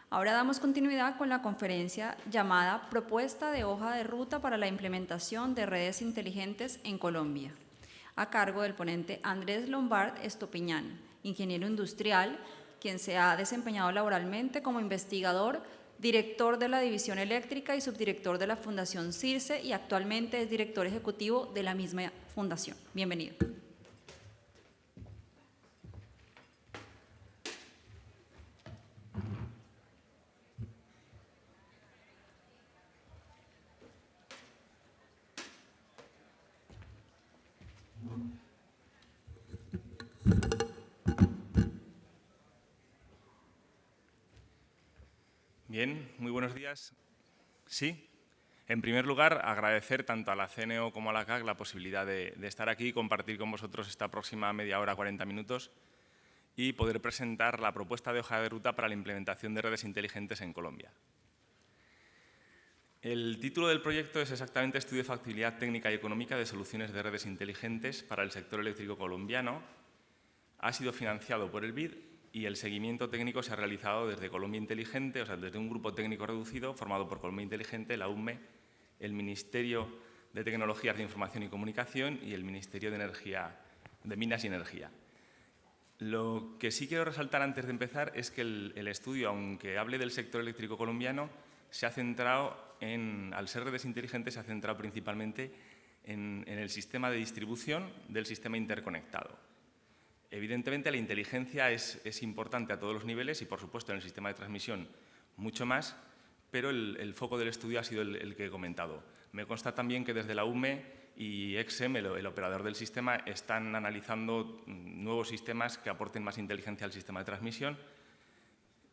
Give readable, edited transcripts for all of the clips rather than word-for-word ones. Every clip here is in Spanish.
Ahora damos continuidad con la conferencia llamada Propuesta de hoja de ruta para la implementación de redes inteligentes en Colombia, a cargo del ponente Andrés Lombard Estopiñán, ingeniero industrial, quien se ha desempeñado laboralmente como investigador, director de la División Eléctrica y subdirector de la Fundación CIRSE y actualmente es director ejecutivo de la misma fundación. Bienvenido. Bien, muy buenos días. Sí, en primer lugar, agradecer tanto a la CNO como a la CAC la posibilidad de estar aquí y compartir con vosotros esta próxima media hora, 40 minutos y poder presentar la propuesta de hoja de ruta para la implementación de redes inteligentes en Colombia. El título del proyecto es exactamente Estudio de factibilidad técnica y económica de soluciones de redes inteligentes para el sector eléctrico colombiano. Ha sido financiado por el BID y el seguimiento técnico se ha realizado desde Colombia Inteligente, o sea, desde un grupo técnico reducido formado por Colombia Inteligente, la UME, el Ministerio de Tecnologías de Información y Comunicación y el Ministerio de Minas y Energía. Lo que sí quiero resaltar antes de empezar es que el estudio, aunque hable del sector eléctrico colombiano, se ha centrado al ser redes inteligentes, se ha centrado principalmente en el sistema de distribución del sistema interconectado. Evidentemente, la inteligencia es importante a todos los niveles y, por supuesto, en el sistema de transmisión mucho más, pero el foco del estudio ha sido el que he comentado. Me consta también que desde la UME y EXEM, el operador del sistema, están analizando nuevos sistemas que aporten más inteligencia al sistema de transmisión.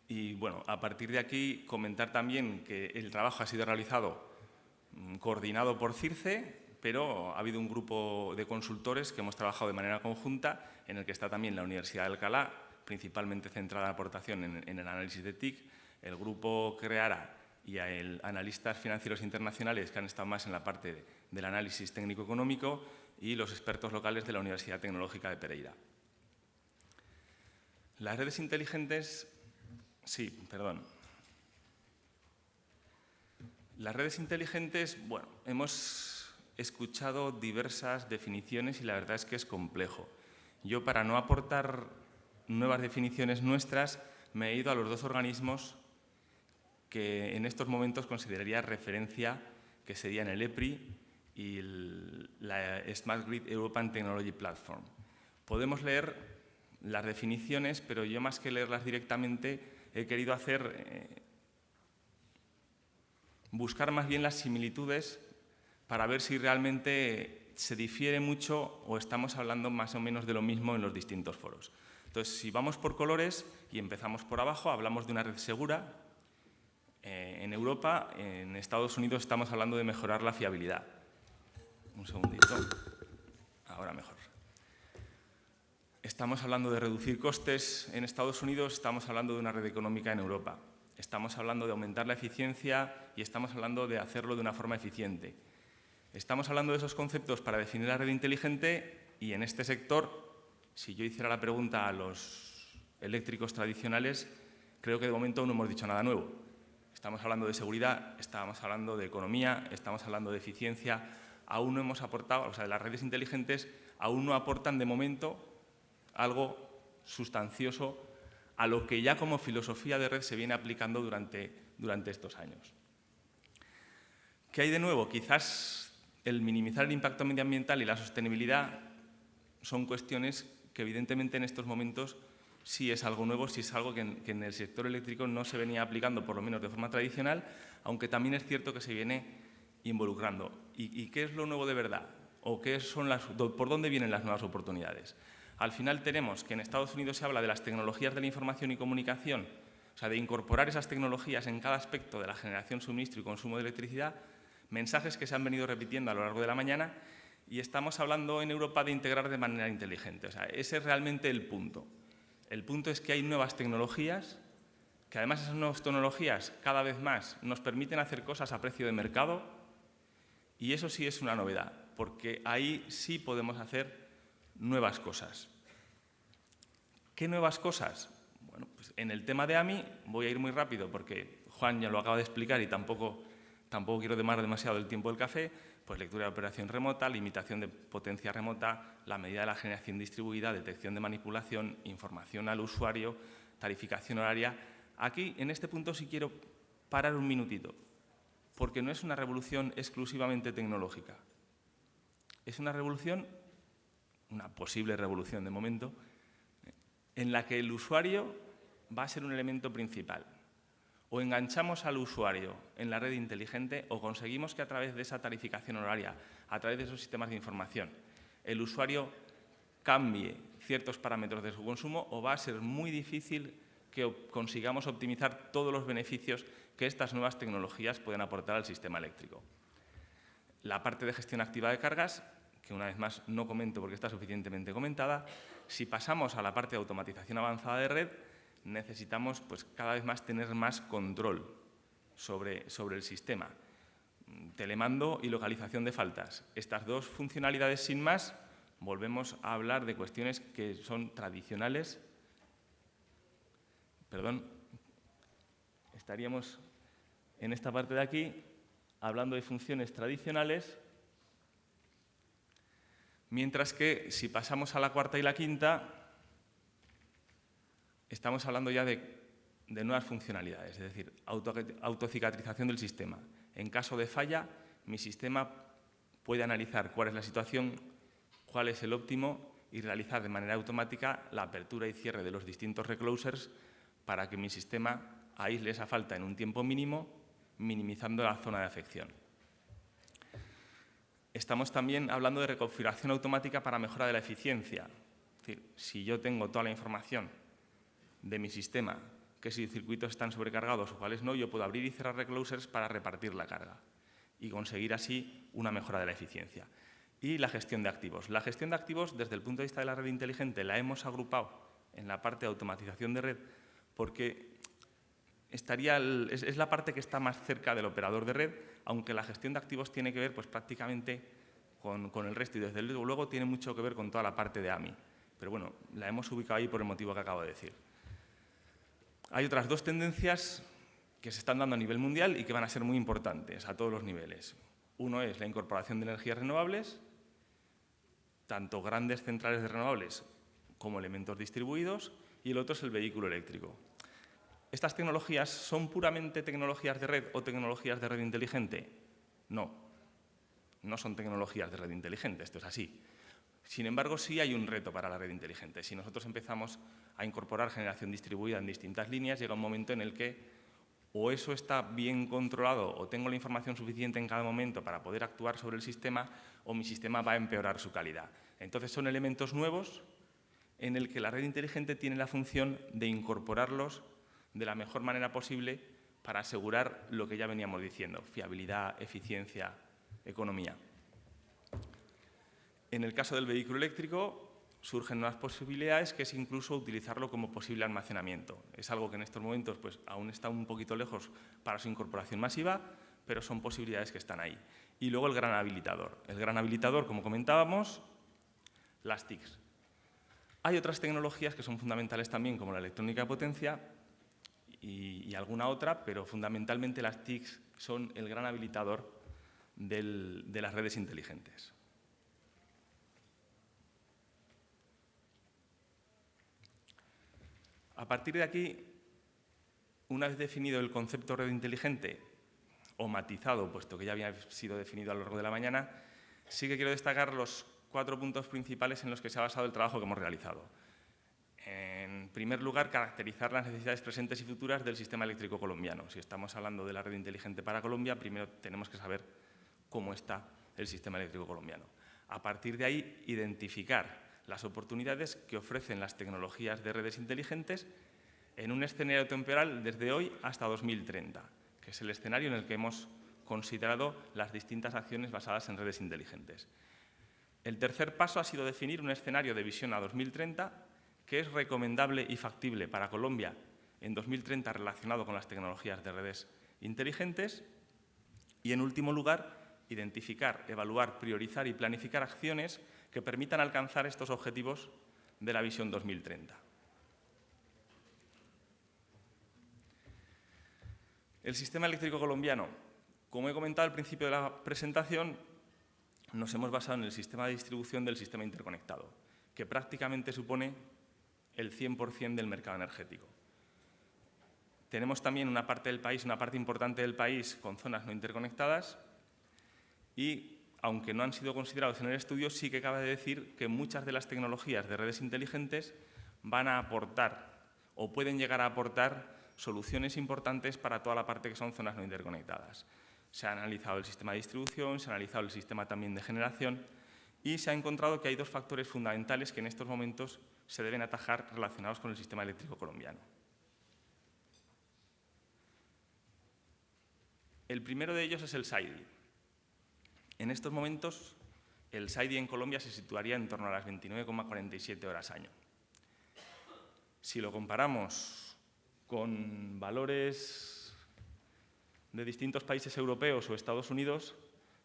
Y, bueno, a partir de aquí, comentar también que el trabajo ha sido realizado coordinado por CIRSE, pero ha habido un grupo de consultores que hemos trabajado de manera conjunta, en el que está también la Universidad de Alcalá, principalmente centrada en la aportación en el análisis de TIC, el grupo CREARA y el analistas financieros internacionales que han estado más en la parte del análisis técnico-económico y los expertos locales de la Universidad Tecnológica de Pereira. Las redes inteligentes... Sí, perdón. Las redes inteligentes, bueno, hemos escuchado diversas definiciones y la verdad es que es complejo. Yo, para no aportar nuevas definiciones nuestras, me he ido a los dos organismos que en estos momentos consideraría referencia, que serían el EPRI y la Smart Grid European Technology Platform. Podemos leer las definiciones, pero yo, más que leerlas directamente, he querido buscar más bien las similitudes para ver si realmente se difiere mucho o estamos hablando más o menos de lo mismo en los distintos foros. Entonces, si vamos por colores y empezamos por abajo, hablamos de una red segura. En Europa, en Estados Unidos, estamos hablando de mejorar la fiabilidad. Un segundito. Ahora mejor. Estamos hablando de reducir costes en Estados Unidos, estamos hablando de una red económica en Europa. Estamos hablando de aumentar la eficiencia y estamos hablando de hacerlo de una forma eficiente. Estamos hablando de esos conceptos para definir la red inteligente y en este sector, si yo hiciera la pregunta a los eléctricos tradicionales, creo que de momento no hemos dicho nada nuevo. Estamos hablando de seguridad, estamos hablando de economía, estamos hablando de eficiencia. Aún no hemos aportado, o sea, las redes inteligentes aún no aportan de momento algo sustancioso a lo que ya como filosofía de red se viene aplicando durante estos años. ¿Qué hay de nuevo? Quizás el minimizar el impacto medioambiental y la sostenibilidad son cuestiones que evidentemente en estos momentos sí es algo nuevo, sí es algo que en el sector eléctrico no se venía aplicando, por lo menos de forma tradicional, aunque también es cierto que se viene involucrando. ¿Y qué es lo nuevo de verdad? ¿O por dónde vienen las nuevas oportunidades? Al final tenemos que en Estados Unidos se habla de las tecnologías de la información y comunicación, o sea, de incorporar esas tecnologías en cada aspecto de la generación, suministro y consumo de electricidad, mensajes que se han venido repitiendo a lo largo de la mañana, y estamos hablando en Europa de integrar de manera inteligente. O sea, ese es realmente el punto. El punto es que hay nuevas tecnologías, que además esas nuevas tecnologías cada vez más nos permiten hacer cosas a precio de mercado, y eso sí es una novedad, porque ahí sí podemos hacer nuevas cosas. ¿Qué nuevas cosas? Bueno, pues en el tema de AMI voy a ir muy rápido porque Juan ya lo acaba de explicar y tampoco quiero demandar demasiado el tiempo del café. Pues lectura de operación remota, limitación de potencia remota, la medida de la generación distribuida, detección de manipulación, información al usuario, tarificación horaria. Aquí, en este punto, sí quiero parar un minutito, porque no es una revolución exclusivamente tecnológica. Es una revolución, una posible revolución de momento, en la que el usuario va a ser un elemento principal. O enganchamos al usuario en la red inteligente o conseguimos que a través de esa tarificación horaria, a través de esos sistemas de información, el usuario cambie ciertos parámetros de su consumo, o va a ser muy difícil que consigamos optimizar todos los beneficios que estas nuevas tecnologías pueden aportar al sistema eléctrico. La parte de gestión activa de cargas, que una vez más no comento porque está suficientemente comentada, si pasamos a la parte de automatización avanzada de red, necesitamos pues, cada vez más tener más control sobre el sistema. Telemando y localización de faltas. Estas dos funcionalidades sin más, volvemos a hablar de cuestiones que son tradicionales. Perdón, estaríamos en esta parte de aquí hablando de funciones tradicionales, mientras que si pasamos a la cuarta y la quinta, estamos hablando ya de nuevas funcionalidades, es decir, autocicatrización del sistema. En caso de falla, mi sistema puede analizar cuál es la situación, cuál es el óptimo y realizar de manera automática la apertura y cierre de los distintos reclosers para que mi sistema aísle esa falta en un tiempo mínimo, minimizando la zona de afección. Estamos también hablando de reconfiguración automática para mejora de la eficiencia. Es decir, si yo tengo toda la información de mi sistema, que si circuitos están sobrecargados o cuáles no, yo puedo abrir y cerrar reclosers para repartir la carga y conseguir así una mejora de la eficiencia. Y la gestión de activos. La gestión de activos, desde el punto de vista de la red inteligente, la hemos agrupado en la parte de automatización de red porque es la parte que está más cerca del operador de red, aunque la gestión de activos tiene que ver pues, prácticamente con el resto y desde luego tiene mucho que ver con toda la parte de AMI. Pero bueno, la hemos ubicado ahí por el motivo que acabo de decir. Hay otras dos tendencias que se están dando a nivel mundial y que van a ser muy importantes a todos los niveles. Uno es la incorporación de energías renovables, tanto grandes centrales de renovables como elementos distribuidos, y el otro es el vehículo eléctrico. ¿Estas tecnologías son puramente tecnologías de red o tecnologías de red inteligente? No, no son tecnologías de red inteligente, esto es así. Sin embargo, sí hay un reto para la red inteligente. Si nosotros empezamos a incorporar generación distribuida en distintas líneas, llega un momento en el que o eso está bien controlado o tengo la información suficiente en cada momento para poder actuar sobre el sistema o mi sistema va a empeorar su calidad. Entonces, son elementos nuevos en el que la red inteligente tiene la función de incorporarlos de la mejor manera posible para asegurar lo que ya veníamos diciendo, fiabilidad, eficiencia, economía. En el caso del vehículo eléctrico surgen nuevas posibilidades, que es incluso utilizarlo como posible almacenamiento. Es algo que en estos momentos pues, aún está un poquito lejos para su incorporación masiva, pero son posibilidades que están ahí. Y luego el gran habilitador. El gran habilitador, como comentábamos, las TICs. Hay otras tecnologías que son fundamentales también, como la electrónica de potencia y alguna otra, pero fundamentalmente las TICs son el gran habilitador de las redes inteligentes. A partir de aquí, una vez definido el concepto red inteligente, o matizado, puesto que ya había sido definido a lo largo de la mañana, sí que quiero destacar los 4 puntos principales en los que se ha basado el trabajo que hemos realizado. En primer lugar, caracterizar las necesidades presentes y futuras del sistema eléctrico colombiano. Si estamos hablando de la red inteligente para Colombia, primero tenemos que saber cómo está el sistema eléctrico colombiano. A partir de ahí, identificar las oportunidades que ofrecen las tecnologías de redes inteligentes en un escenario temporal desde hoy hasta 2030, que es el escenario en el que hemos considerado las distintas acciones basadas en redes inteligentes. El tercer paso ha sido definir un escenario de visión a 2030 que es recomendable y factible para Colombia en 2030 relacionado con las tecnologías de redes inteligentes. Y, en último lugar, identificar, evaluar, priorizar y planificar acciones que permitan alcanzar estos objetivos de la visión 2030. El sistema eléctrico colombiano, como he comentado al principio de la presentación, nos hemos basado en el sistema de distribución del sistema interconectado, que prácticamente supone el 100% del mercado energético. Tenemos también una parte del país, una parte importante del país con zonas no interconectadas y, aunque no han sido considerados en el estudio, sí que cabe decir que muchas de las tecnologías de redes inteligentes van a aportar o pueden llegar a aportar soluciones importantes para toda la parte que son zonas no interconectadas. Se ha analizado el sistema de distribución, se ha analizado el sistema también de generación y se ha encontrado que hay dos factores fundamentales que en estos momentos se deben atajar relacionados con el sistema eléctrico colombiano. El primero de ellos es el SAIDI. En estos momentos, el SAIDI en Colombia se situaría en torno a las 29,47 horas año. Si lo comparamos con valores de distintos países europeos o Estados Unidos,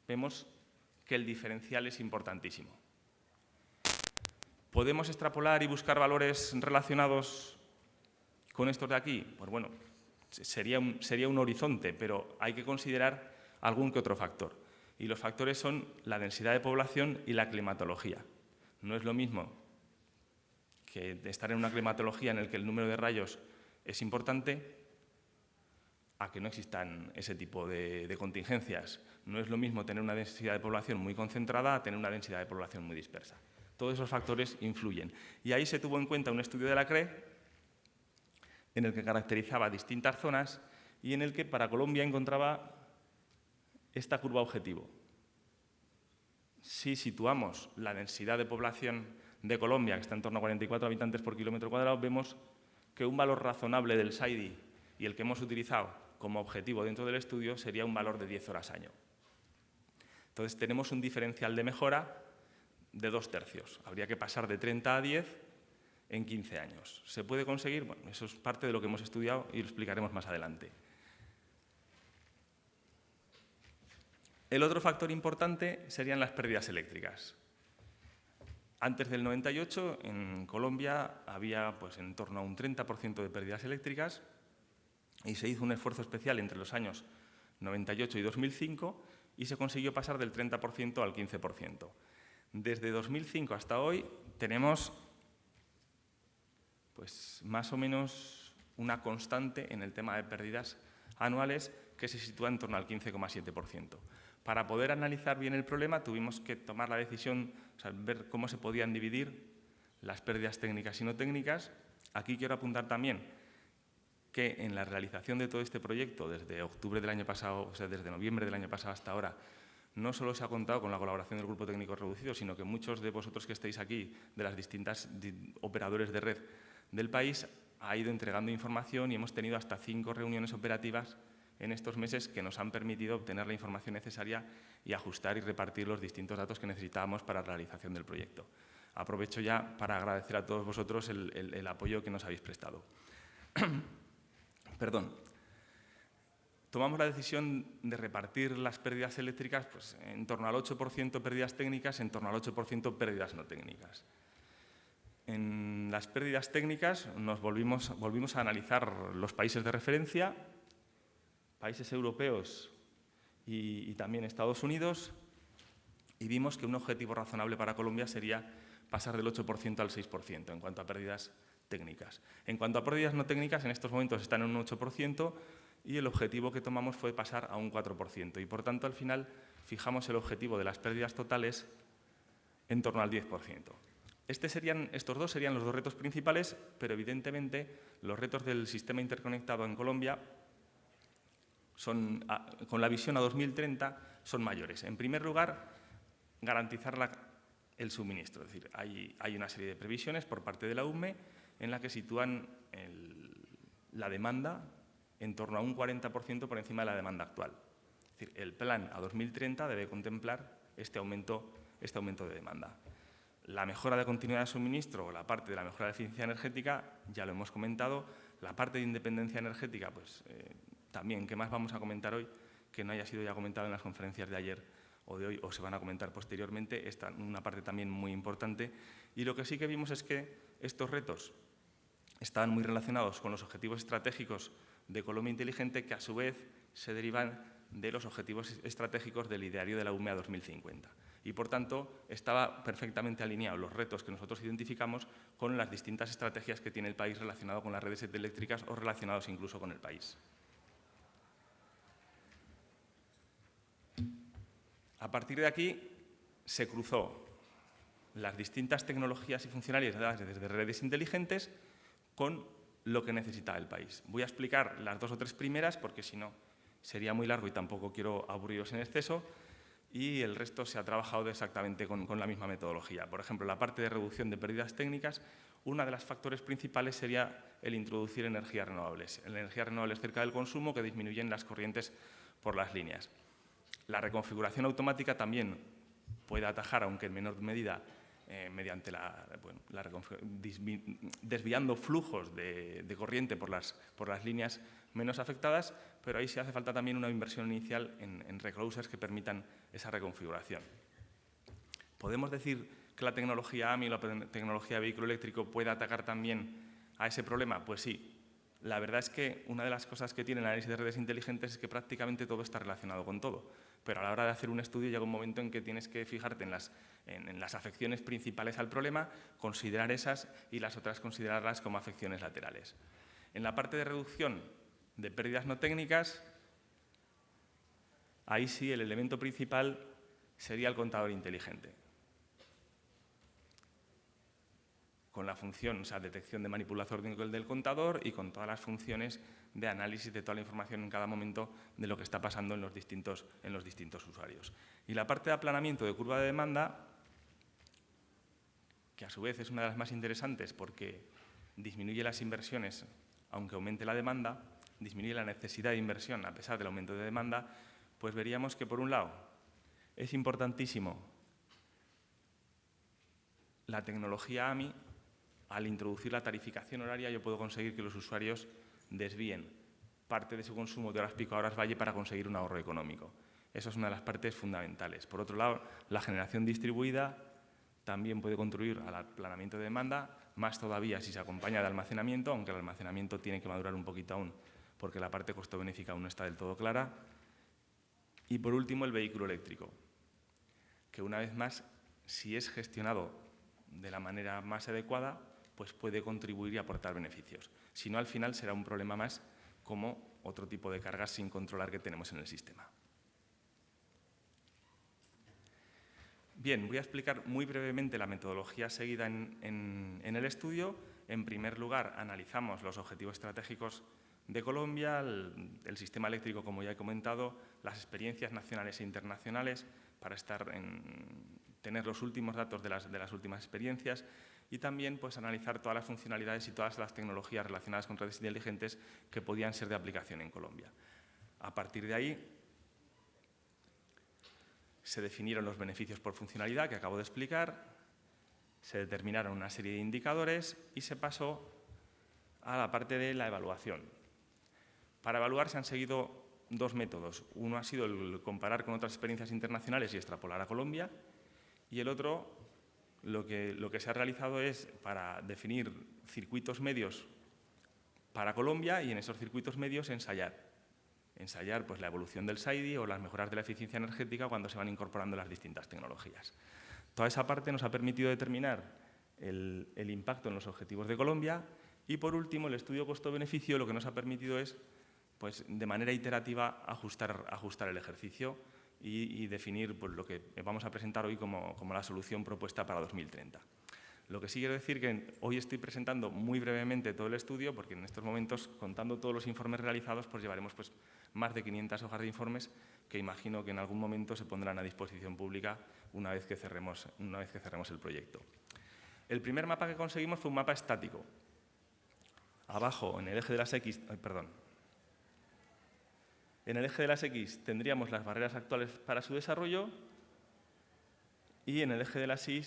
vemos que el diferencial es importantísimo. ¿Podemos extrapolar y buscar valores relacionados con estos de aquí? Pues bueno, sería un horizonte, pero hay que considerar algún que otro factor. Y los factores son la densidad de población y la climatología. No es lo mismo que estar en una climatología en la que el número de rayos es importante a que no existan ese tipo de contingencias. No es lo mismo tener una densidad de población muy concentrada a tener una densidad de población muy dispersa. Todos esos factores influyen. Y ahí se tuvo en cuenta un estudio de la CRE en el que caracterizaba distintas zonas y en el que para Colombia encontraba esta curva objetivo. Si situamos la densidad de población de Colombia, que está en torno a 44 habitantes por kilómetro cuadrado, vemos que un valor razonable del SAIDI y el que hemos utilizado como objetivo dentro del estudio sería un valor de 10 horas año. Entonces tenemos un diferencial de mejora de 2/3. Habría que pasar de 30 a 10 en 15 años. ¿Se puede conseguir? Bueno, eso es parte de lo que hemos estudiado y lo explicaremos más adelante. El otro factor importante serían las pérdidas eléctricas. Antes del 98, en Colombia había en torno a un 30% de pérdidas eléctricas y se hizo un esfuerzo especial entre los años 98 y 2005 y se consiguió pasar del 30% al 15%. Desde 2005 hasta hoy tenemos más o menos una constante en el tema de pérdidas anuales que se sitúa en torno al 15,7%. Para poder analizar bien el problema tuvimos que tomar la decisión, ver cómo se podían dividir las pérdidas técnicas y no técnicas. Aquí quiero apuntar también que en la realización de todo este proyecto, desde octubre del año pasado, desde noviembre del año pasado hasta ahora, no solo se ha contado con la colaboración del Grupo Técnico Reducido, sino que muchos de vosotros que estáis aquí, de las distintas operadores de red del país, ha ido entregando información y hemos tenido hasta 5 reuniones operativas en estos meses que nos han permitido obtener la información necesaria y ajustar y repartir los distintos datos que necesitábamos para la realización del proyecto. Aprovecho ya para agradecer a todos vosotros el apoyo que nos habéis prestado. Perdón. Tomamos la decisión de repartir las pérdidas eléctricas en torno al 8% pérdidas técnicas, en torno al 8% pérdidas no técnicas. En las pérdidas técnicas nos volvimos a analizar los países de referencia, países europeos y también Estados Unidos, y vimos que un objetivo razonable para Colombia sería pasar del 8% al 6% en cuanto a pérdidas técnicas. En cuanto a pérdidas no técnicas, en estos momentos están en un 8% y el objetivo que tomamos fue pasar a un 4%. Y, por tanto, al final fijamos el objetivo de las pérdidas totales en torno al 10%. Estos dos serían los dos retos principales, pero evidentemente los retos del sistema interconectado en Colombia con la visión a 2030 son mayores. En primer lugar, garantizar el suministro. Es decir, hay una serie de previsiones por parte de la UME en la que sitúan la demanda en torno a un 40% por encima de la demanda actual. Es decir, el plan a 2030 debe contemplar este aumento de demanda. La mejora de continuidad de suministro, la parte de la mejora de eficiencia energética, ya lo hemos comentado. La parte de independencia energética, también, ¿qué más vamos a comentar hoy que no haya sido ya comentado en las conferencias de ayer o de hoy o se van a comentar posteriormente? Esta una parte también muy importante. Y lo que sí que vimos es que estos retos estaban muy relacionados con los objetivos estratégicos de Colombia Inteligente, que a su vez se derivan de los objetivos estratégicos del ideario de la UMEA 2050. Y, por tanto, estaba perfectamente alineado los retos que nosotros identificamos con las distintas estrategias que tiene el país relacionado con las redes eléctricas o relacionados incluso con el país. A partir de aquí se cruzó las distintas tecnologías y funcionalidades desde redes inteligentes con lo que necesitaba el país. Voy a explicar las 2 o 3 primeras porque si no sería muy largo y tampoco quiero aburriros en exceso, y el resto se ha trabajado exactamente con la misma metodología. Por ejemplo, la parte de reducción de pérdidas técnicas, uno de los factores principales sería el introducir energías renovables cerca del consumo que disminuyen las corrientes por las líneas. La reconfiguración automática también puede atajar, aunque en menor medida, mediante desviando flujos de corriente por las líneas menos afectadas, pero ahí sí hace falta también una inversión inicial en reclosers que permitan esa reconfiguración. ¿Podemos decir que la tecnología AMI o la tecnología de vehículo eléctrico puede atacar también a ese problema? Pues sí. La verdad es que una de las cosas que tiene el análisis de redes inteligentes es que prácticamente todo está relacionado con todo. Pero a la hora de hacer un estudio llega un momento en que tienes que fijarte en las afecciones principales al problema, considerar esas y las otras considerarlas como afecciones laterales. En la parte de reducción de pérdidas no técnicas, ahí sí el elemento principal sería el contador inteligente. Con la función, detección de manipulación del contador y con todas las funciones de análisis de toda la información en cada momento de lo que está pasando en los distintos usuarios. Y la parte de aplanamiento de curva de demanda, que a su vez es una de las más interesantes porque disminuye las inversiones aunque aumente la demanda, disminuye la necesidad de inversión a pesar del aumento de demanda, pues veríamos que, por un lado, es importantísimo la tecnología AMI. Al introducir la tarificación horaria, yo puedo conseguir que los usuarios desvíen parte de su consumo de horas pico a horas valle para conseguir un ahorro económico. Eso es una de las partes fundamentales. Por otro lado, la generación distribuida también puede contribuir al aplanamiento de demanda, más todavía si se acompaña de almacenamiento, aunque el almacenamiento tiene que madurar un poquito aún, porque la parte costo-benéfica aún no está del todo clara. Y, por último, el vehículo eléctrico, que una vez más, si es gestionado de la manera más adecuada, pues puede contribuir y aportar beneficios. Si no, al final será un problema más como otro tipo de cargas sin controlar que tenemos en el sistema. Bien, voy a explicar muy brevemente la metodología seguida en el estudio. En primer lugar, analizamos los objetivos estratégicos de Colombia, el sistema eléctrico, como ya he comentado, las experiencias nacionales e internacionales para tener los últimos datos de las últimas experiencias y también pues, analizar todas las funcionalidades y todas las tecnologías relacionadas con redes inteligentes que podían ser de aplicación en Colombia. A partir de ahí, se definieron los beneficios por funcionalidad que acabo de explicar, se determinaron una serie de indicadores y se pasó a la parte de la evaluación. Para evaluar se han seguido 2 métodos. Uno ha sido el comparar con otras experiencias internacionales y extrapolar a Colombia, y el otro, lo que se ha realizado es para definir circuitos medios para Colombia y en esos circuitos medios ensayar pues, la evolución del SAIDI o las mejoras de la eficiencia energética cuando se van incorporando las distintas tecnologías. Toda esa parte nos ha permitido determinar el impacto en los objetivos de Colombia y, por último, el estudio costo-beneficio lo que nos ha permitido es, pues, de manera iterativa, ajustar el ejercicio y definir pues, lo que vamos a presentar hoy como la solución propuesta para 2030. Lo que sí quiero decir que hoy estoy presentando muy brevemente todo el estudio porque en estos momentos, contando todos los informes realizados, pues llevaremos pues, más de 500 hojas de informes que imagino que en algún momento se pondrán a disposición pública una vez que cerremos el proyecto. El primer mapa que conseguimos fue un mapa estático. Abajo, en el eje de las X, en el eje de las X tendríamos las barreras actuales para su desarrollo y en el eje de las Y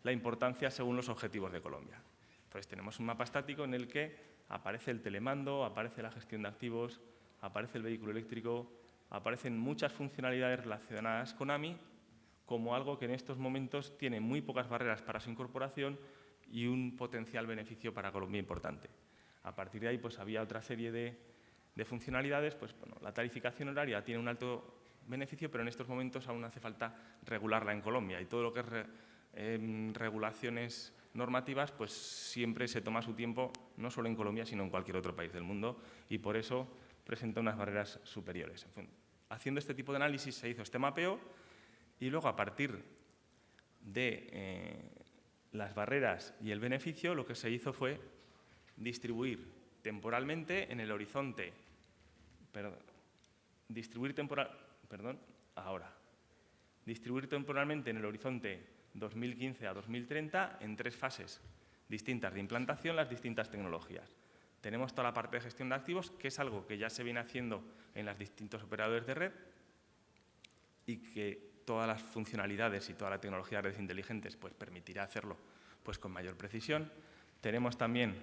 la importancia según los objetivos de Colombia. Entonces tenemos un mapa estático en el que aparece el telemando, aparece la gestión de activos, aparece el vehículo eléctrico, aparecen muchas funcionalidades relacionadas con AMI como algo que en estos momentos tiene muy pocas barreras para su incorporación y un potencial beneficio para Colombia importante. A partir de ahí pues, había otra serie de de funcionalidades, pues bueno, la tarificación horaria tiene un alto beneficio, pero en estos momentos aún hace falta regularla en Colombia, y todo lo que es regulaciones normativas, pues siempre se toma su tiempo, no solo en Colombia, sino en cualquier otro país del mundo, y por eso presenta unas barreras superiores. En fin, haciendo este tipo de análisis se hizo este mapeo, y luego, a partir de las barreras y el beneficio, lo que se hizo fue distribuir temporalmente en el horizonte, distribuir temporalmente en el horizonte 2015 a 2030 en 3 fases distintas de implantación las distintas tecnologías. Tenemos toda la parte de gestión de activos, que es algo que ya se viene haciendo en los distintos operadores de red y que todas las funcionalidades y toda la tecnología de redes inteligentes pues permitirá hacerlo pues con mayor precisión. Tenemos también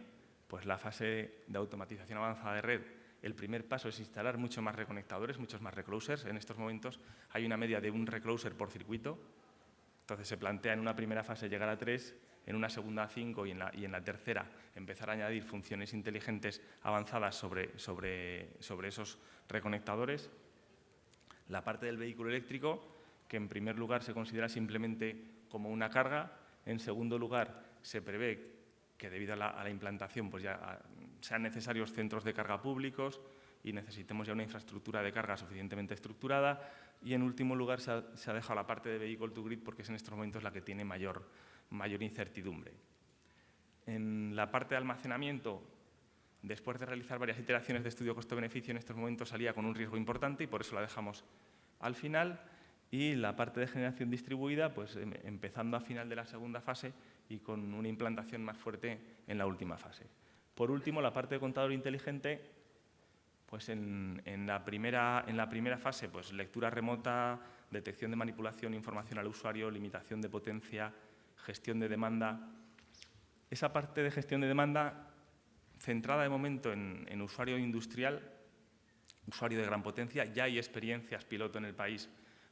pues la fase de automatización avanzada de red. El primer paso es instalar muchos más reconectadores, muchos más reclosers. En estos momentos hay una media de un recloser por circuito. Entonces se plantea en una primera fase llegar a 3, en una segunda a 5 y en la tercera empezar a añadir funciones inteligentes avanzadas sobre esos reconectadores. La parte del vehículo eléctrico, que en primer lugar se considera simplemente como una carga. En segundo lugar, se prevé que debido a la implantación pues ya sean necesarios centros de carga públicos y necesitemos ya una infraestructura de carga suficientemente estructurada. Y en último lugar se ha dejado la parte de vehicle to grid porque es en estos momentos la que tiene mayor incertidumbre. En la parte de almacenamiento, después de realizar varias iteraciones de estudio coste-beneficio, en estos momentos salía con un riesgo importante y por eso la dejamos al final. Y la parte de generación distribuida, pues empezando a final de la segunda fase y con una implantación más fuerte en la última fase. Por último, la parte de contador inteligente, pues en la primera fase, pues lectura remota, detección de manipulación, información al usuario, limitación de potencia, gestión de demanda. Esa parte de gestión de demanda, centrada de momento en usuario industrial, usuario de gran potencia, ya hay experiencias piloto en el país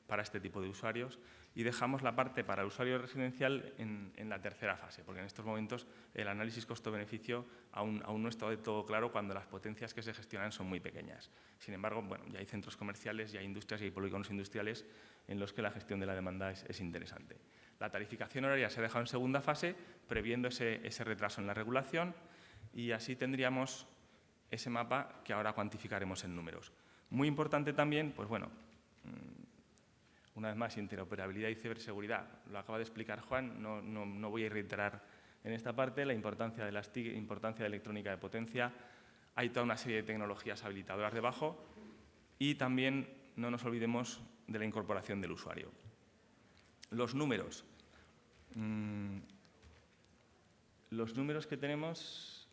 para este tipo de usuarios, y dejamos la parte para el usuario residencial en la tercera fase, porque en estos momentos el análisis costo-beneficio aún no está de todo claro cuando las potencias que se gestionan son muy pequeñas. Sin embargo, bueno, ya hay centros comerciales, ya hay industrias y hay polígonos industriales en los que la gestión de la demanda es interesante. La tarificación horaria se ha dejado en segunda fase, previendo ese retraso en la regulación, y así tendríamos ese mapa que ahora cuantificaremos en números. Muy importante también, pues bueno, una vez más, interoperabilidad y ciberseguridad. Lo acaba de explicar Juan, no voy a reiterar en esta parte la importancia de las TIC, importancia de electrónica de potencia. Hay toda una serie de tecnologías habilitadoras debajo y también no nos olvidemos de la incorporación del usuario. Los números. Los números que tenemos...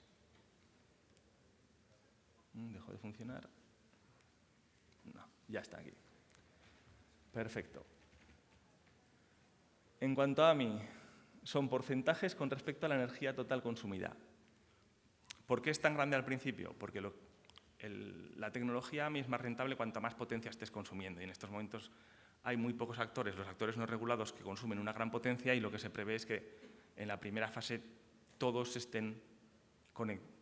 ¿Dejó de funcionar? No, ya está aquí. Perfecto. En cuanto a AMI, son porcentajes con respecto a la energía total consumida. ¿Por qué es tan grande al principio? Porque la tecnología AMI es más rentable cuanto más potencia estés consumiendo. Y en estos momentos hay muy pocos actores, los actores no regulados, que consumen una gran potencia, y lo que se prevé es que en la primera fase todos estén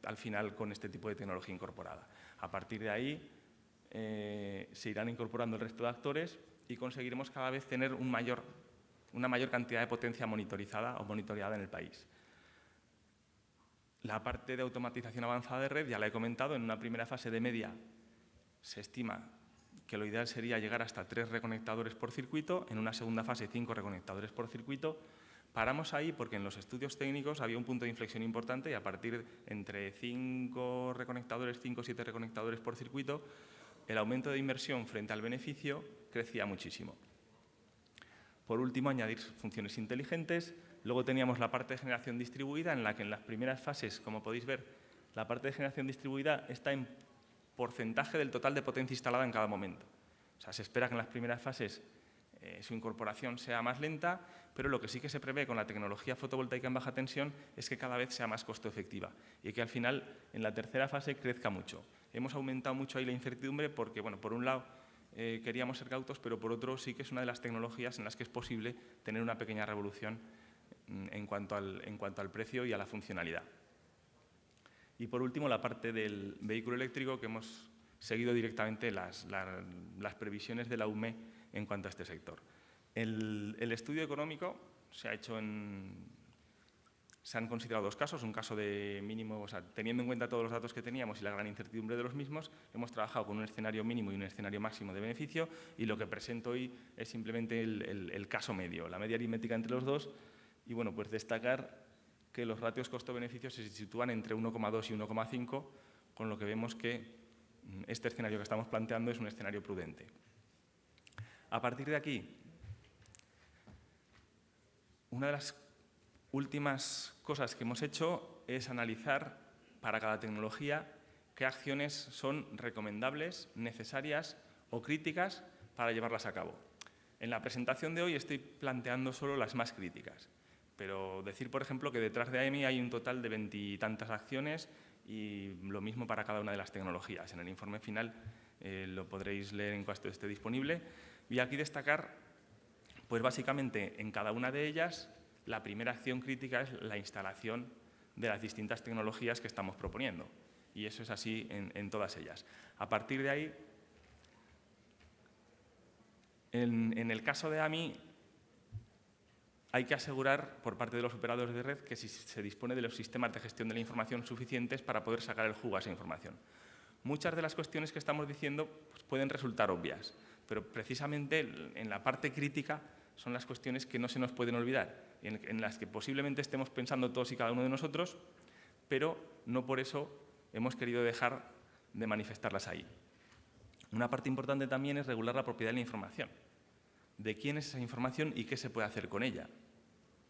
al final con este tipo de tecnología incorporada. A partir de ahí se irán incorporando el resto de actores y conseguiremos cada vez tener una mayor cantidad de potencia monitorizada o monitoreada en el país. La parte de automatización avanzada de red, ya la he comentado, en una primera fase de media se estima que lo ideal sería llegar hasta 3 reconectadores por circuito, en una segunda fase 5 reconectadores por circuito. Paramos ahí porque en los estudios técnicos había un punto de inflexión importante y a partir entre 5 reconectadores, 5 o 7 reconectadores por circuito, el aumento de inversión frente al beneficio crecía muchísimo. Por último, añadir funciones inteligentes. Luego teníamos la parte de generación distribuida, en la que en las primeras fases, como podéis ver, la parte de generación distribuida está en porcentaje del total de potencia instalada en cada momento. O sea, se espera que en las primeras fases su incorporación sea más lenta, pero lo que sí que se prevé con la tecnología fotovoltaica en baja tensión es que cada vez sea más costo efectiva y que al final, en la tercera fase, crezca mucho. Hemos aumentado mucho ahí la incertidumbre porque, bueno, por un lado queríamos ser cautos, pero por otro sí que es una de las tecnologías en las que es posible tener una pequeña revolución en cuanto al precio y a la funcionalidad. Y por último, la parte del vehículo eléctrico, que hemos seguido directamente las previsiones de la UME en cuanto a este sector. El estudio económico se ha hecho se han considerado dos casos, un caso de mínimo, o sea, teniendo en cuenta todos los datos que teníamos y la gran incertidumbre de los mismos, hemos trabajado con un escenario mínimo y un escenario máximo de beneficio, y lo que presento hoy es simplemente el caso medio, la media aritmética entre los dos, y bueno, pues destacar que los ratios costo-beneficio se sitúan entre 1,2 y 1,5, con lo que vemos que este escenario que estamos planteando es un escenario prudente. A partir de aquí, una de las últimas cosas que hemos hecho es analizar para cada tecnología qué acciones son recomendables, necesarias o críticas para llevarlas a cabo. En la presentación de hoy estoy planteando solo las más críticas, pero decir, por ejemplo, que detrás de AMI hay un total de 20 y tantas acciones y lo mismo para cada una de las tecnologías. En el informe final lo podréis leer en cuanto esté disponible. Y aquí destacar, pues básicamente en cada una de ellas, la primera acción crítica es la instalación de las distintas tecnologías que estamos proponiendo. Y eso es así en todas ellas. A partir de ahí, en el caso de AMI, hay que asegurar por parte de los operadores de red que se dispone de los sistemas de gestión de la información suficientes para poder sacar el jugo a esa información. Muchas de las cuestiones que estamos diciendo pues, pueden resultar obvias, pero precisamente en la parte crítica son las cuestiones que no se nos pueden olvidar, en las que posiblemente estemos pensando todos y cada uno de nosotros, pero no por eso hemos querido dejar de manifestarlas ahí. Una parte importante también es regular la propiedad de la información. ¿De quién es esa información y qué se puede hacer con ella?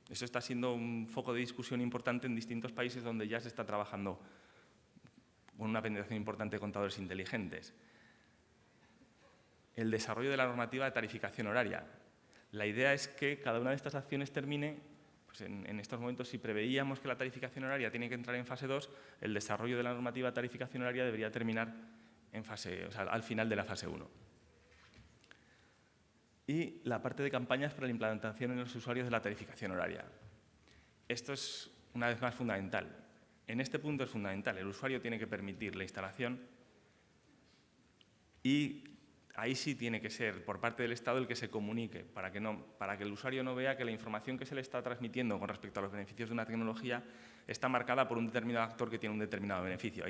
Eso está siendo un foco de discusión importante en distintos países donde ya se está trabajando con una penetración importante de contadores inteligentes. El desarrollo de la normativa de tarificación horaria. La idea es que cada una de estas acciones termine, pues en estos momentos, si preveíamos que la tarificación horaria tiene que entrar en fase 2, el desarrollo de la normativa de tarificación horaria debería terminar al final de la fase 1. Y la parte de campañas para la implantación en los usuarios de la tarificación horaria. Esto es, una vez más, fundamental. En este punto es fundamental. El usuario tiene que permitir la instalación y ahí sí tiene que ser por parte del Estado el que se comunique para que el usuario no vea que la información que se le está transmitiendo con respecto a los beneficios de una tecnología está marcada por un determinado actor que tiene un determinado beneficio.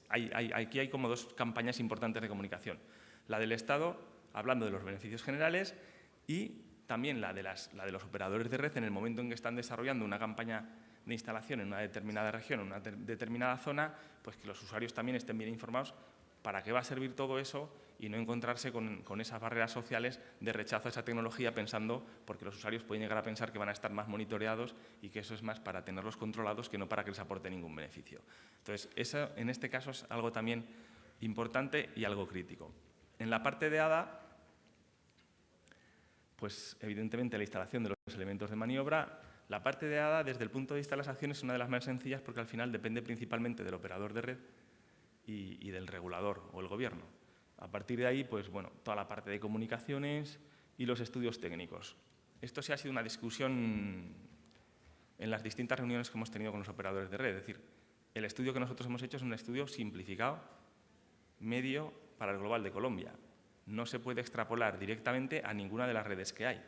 Aquí hay como dos campañas importantes de comunicación. La del Estado, hablando de los beneficios generales, y también la de los operadores de red en el momento en que están desarrollando una campaña de instalación en una determinada región, en una determinada zona, pues que los usuarios también estén bien informados para qué va a servir todo eso y no encontrarse con esas barreras sociales de rechazo a esa tecnología porque los usuarios pueden llegar a pensar que van a estar más monitoreados y que eso es más para tenerlos controlados que no para que les aporte ningún beneficio. Entonces, eso en este caso es algo también importante y algo crítico. En la parte de ADA, pues evidentemente la instalación de los elementos de maniobra. La parte de ADA, desde el punto de vista de las acciones, es una de las más sencillas porque al final depende principalmente del operador de red y del regulador o el gobierno. A partir de ahí, pues bueno, toda la parte de comunicaciones y los estudios técnicos. Esto sí ha sido una discusión en las distintas reuniones que hemos tenido con los operadores de red. Es decir, el estudio que nosotros hemos hecho es un estudio simplificado, medio para el global de Colombia. No se puede extrapolar directamente a ninguna de las redes que hay.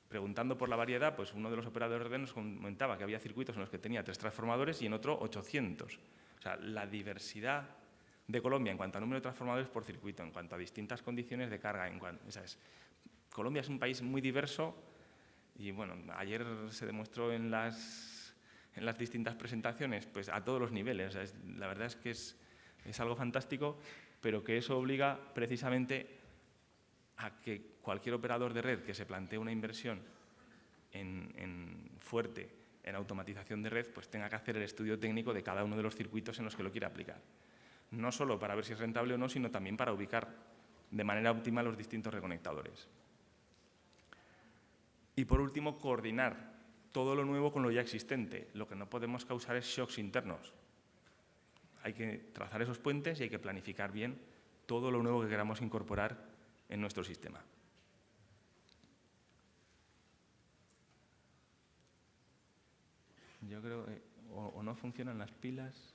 Preguntando por la variedad, pues uno de los operadores de red nos comentaba que había circuitos en los que tenía 3 transformadores y en otro 800. O sea, la diversidad de Colombia en cuanto a número de transformadores por circuito, en cuanto a distintas condiciones de carga. Colombia es un país muy diverso y, bueno, ayer se demostró en las distintas presentaciones, pues a todos los niveles. O sea, la verdad es que es algo fantástico, pero que eso obliga precisamente a que cualquier operador de red que se plantee una inversión fuerte en automatización de red, pues tenga que hacer el estudio técnico de cada uno de los circuitos en los que lo quiera aplicar. No solo para ver si es rentable o no, sino también para ubicar de manera óptima los distintos reconectadores. Y por último, coordinar todo lo nuevo con lo ya existente. Lo que no podemos causar es shocks internos. Hay que trazar esos puentes y hay que planificar bien todo lo nuevo que queramos incorporar en nuestro sistema. Yo creo que o no funcionan las pilas.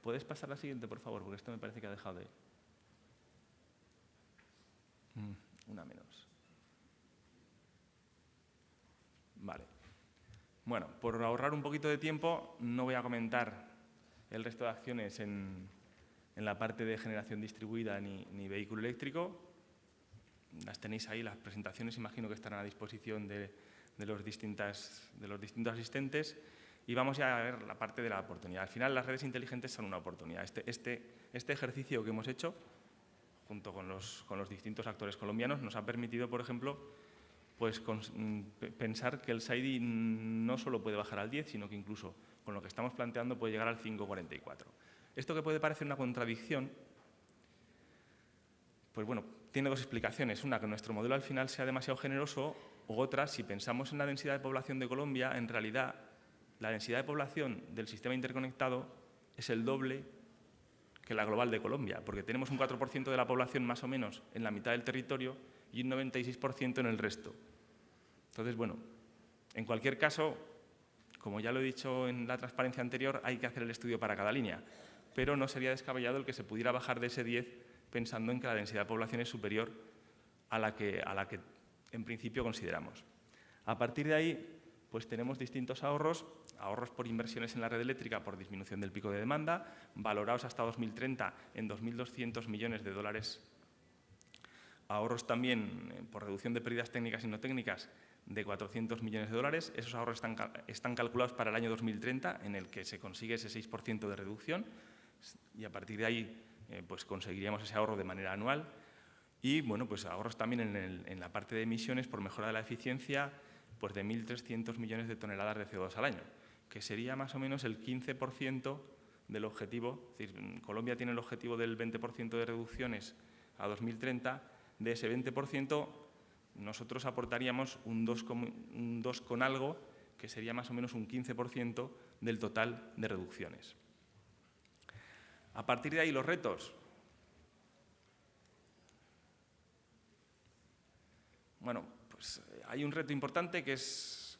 ¿Puedes pasar la siguiente, por favor? Porque esto me parece que ha dejado de... Una menos. Vale. Bueno, por ahorrar un poquito de tiempo, no voy a comentar el resto de acciones en la parte de generación distribuida ni vehículo eléctrico. Las tenéis ahí, las presentaciones imagino que estarán a disposición de los distintos asistentes. Y vamos ya a ver la parte de la oportunidad. Al final, las redes inteligentes son una oportunidad. Este ejercicio que hemos hecho, junto con los distintos actores colombianos, nos ha permitido, por ejemplo, pues, pensar que el SAIDI no solo puede bajar al 10, sino que incluso con lo que estamos planteando puede llegar al 5,44. Esto que puede parecer una contradicción, pues bueno, tiene dos explicaciones. Una, que nuestro modelo al final sea demasiado generoso, o otra, si pensamos en la densidad de población de Colombia, en realidad la densidad de población del sistema interconectado es el doble que la global de Colombia, porque tenemos un 4% de la población más o menos en la mitad del territorio y un 96% en el resto. Entonces, bueno, en cualquier caso, como ya lo he dicho en la transparencia anterior, hay que hacer el estudio para cada línea, pero no sería descabellado el que se pudiera bajar de ese 10 pensando en que la densidad de población es superior a la que en principio consideramos. A partir de ahí, pues tenemos distintos ahorros por inversiones en la red eléctrica por disminución del pico de demanda, valorados hasta 2030 en 2.200 millones de dólares. Ahorros también por reducción de pérdidas técnicas y no técnicas de 400 millones de dólares. Esos ahorros están calculados para el año 2030, en el que se consigue ese 6% de reducción, y a partir de ahí pues conseguiríamos ese ahorro de manera anual. Y bueno, pues ahorros también en la parte de emisiones por mejora de la eficiencia, pues de 1.300 millones de toneladas de CO2 al año, que sería más o menos el 15% del objetivo. Es decir, Colombia tiene el objetivo del 20% de reducciones a 2030. De ese 20%, nosotros aportaríamos un 2 con algo, que sería más o menos un 15% del total de reducciones. A partir de ahí, los retos. Bueno, pues hay un reto importante, que es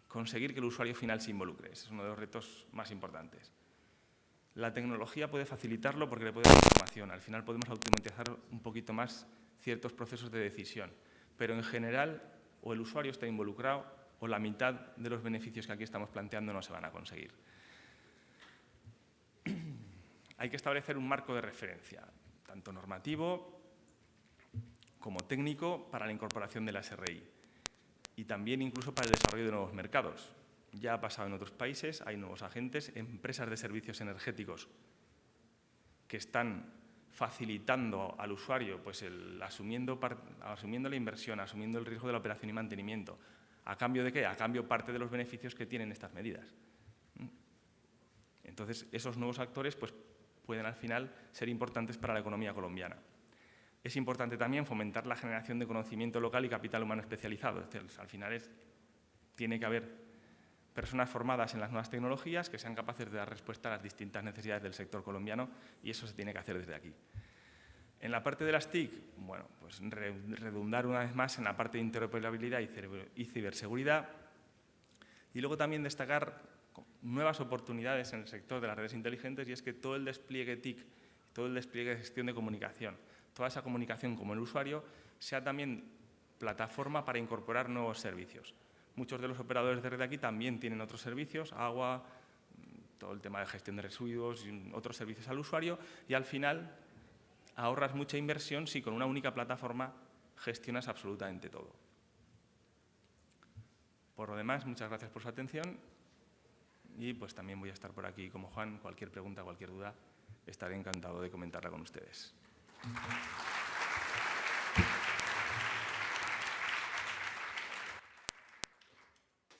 conseguir que el usuario final se involucre. Ese es uno de los retos más importantes. La tecnología puede facilitarlo porque le puede dar información. Al final podemos automatizar un poquito más ciertos procesos de decisión. Pero en general, o el usuario está involucrado o la mitad de los beneficios que aquí estamos planteando no se van a conseguir. Hay que establecer un marco de referencia, tanto normativo como técnico, para la incorporación de la SRI y también incluso para el desarrollo de nuevos mercados. Ya ha pasado en otros países, hay nuevos agentes, empresas de servicios energéticos que están facilitando al usuario, pues asumiendo la inversión, asumiendo el riesgo de la operación y mantenimiento. ¿A cambio de qué? A cambio parte de los beneficios que tienen estas medidas. Entonces, esos nuevos actores pues, pueden al final ser importantes para la economía colombiana. Es importante también fomentar la generación de conocimiento local y capital humano especializado. Es decir, al final tiene que haber personas formadas en las nuevas tecnologías que sean capaces de dar respuesta a las distintas necesidades del sector colombiano, y eso se tiene que hacer desde aquí. En la parte de las TIC, bueno, pues redundar una vez más en la parte de interoperabilidad y ciberseguridad, y luego también destacar nuevas oportunidades en el sector de las redes inteligentes, y es que todo el despliegue TIC, todo el despliegue de gestión de comunicación, toda esa comunicación como el usuario, sea también plataforma para incorporar nuevos servicios. Muchos de los operadores de red aquí también tienen otros servicios, agua, todo el tema de gestión de residuos y otros servicios al usuario, y al final ahorras mucha inversión si con una única plataforma gestionas absolutamente todo. Por lo demás, muchas gracias por su atención, y pues también voy a estar por aquí como Juan. Cualquier pregunta, cualquier duda, estaré encantado de comentarla con ustedes.